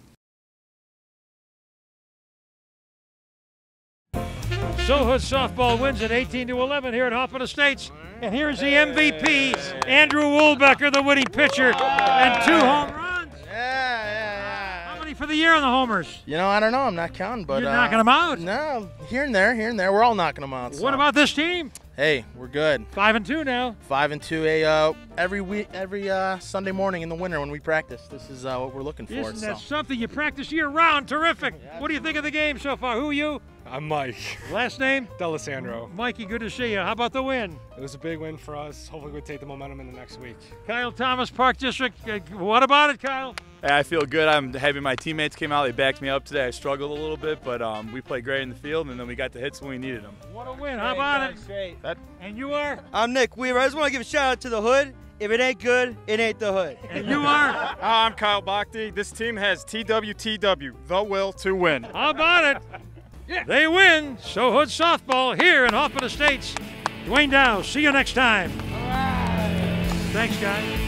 Sohood softball wins at 18-11 here at Hoffman Estates. And here's the MVP, Andrew Woolbecker, the winning pitcher, and 2 home runs. Yeah. How many for the year on the homers? You know, I don't know. I'm not counting, but You're knocking them out. No, here and there. We're all knocking them out. So. What about this team? Hey, we're good. 5-2 now. 5-2. Every Sunday morning in the winter when we practice, this is what we're looking for. Isn't that something? You practice year-round. Terrific. Yeah. What do you think of the game so far? Who are you? I'm Mike. Last name? D'Alessandro. Mikey, good to see you. How about the win? It was a big win for us. Hopefully we'll take the momentum in the next week. Kyle Thomas, Park District. What about it, Kyle? Hey, I feel good. I'm happy my teammates came out. They backed me up today. I struggled a little bit, but we played great in the field, and then we got the hits when we needed them. What a win. How about it? Great. And you are? I'm Nick Weaver. I just want to give a shout out to the Hood. If it ain't good, it ain't the Hood. And you are? I'm Kyle Bhakti. This team has TWTW, the will to win. How about it? Yeah. They win. Sohood softball here in Hoffman Estates. Duane Dow, see you next time. All right. Thanks, guys.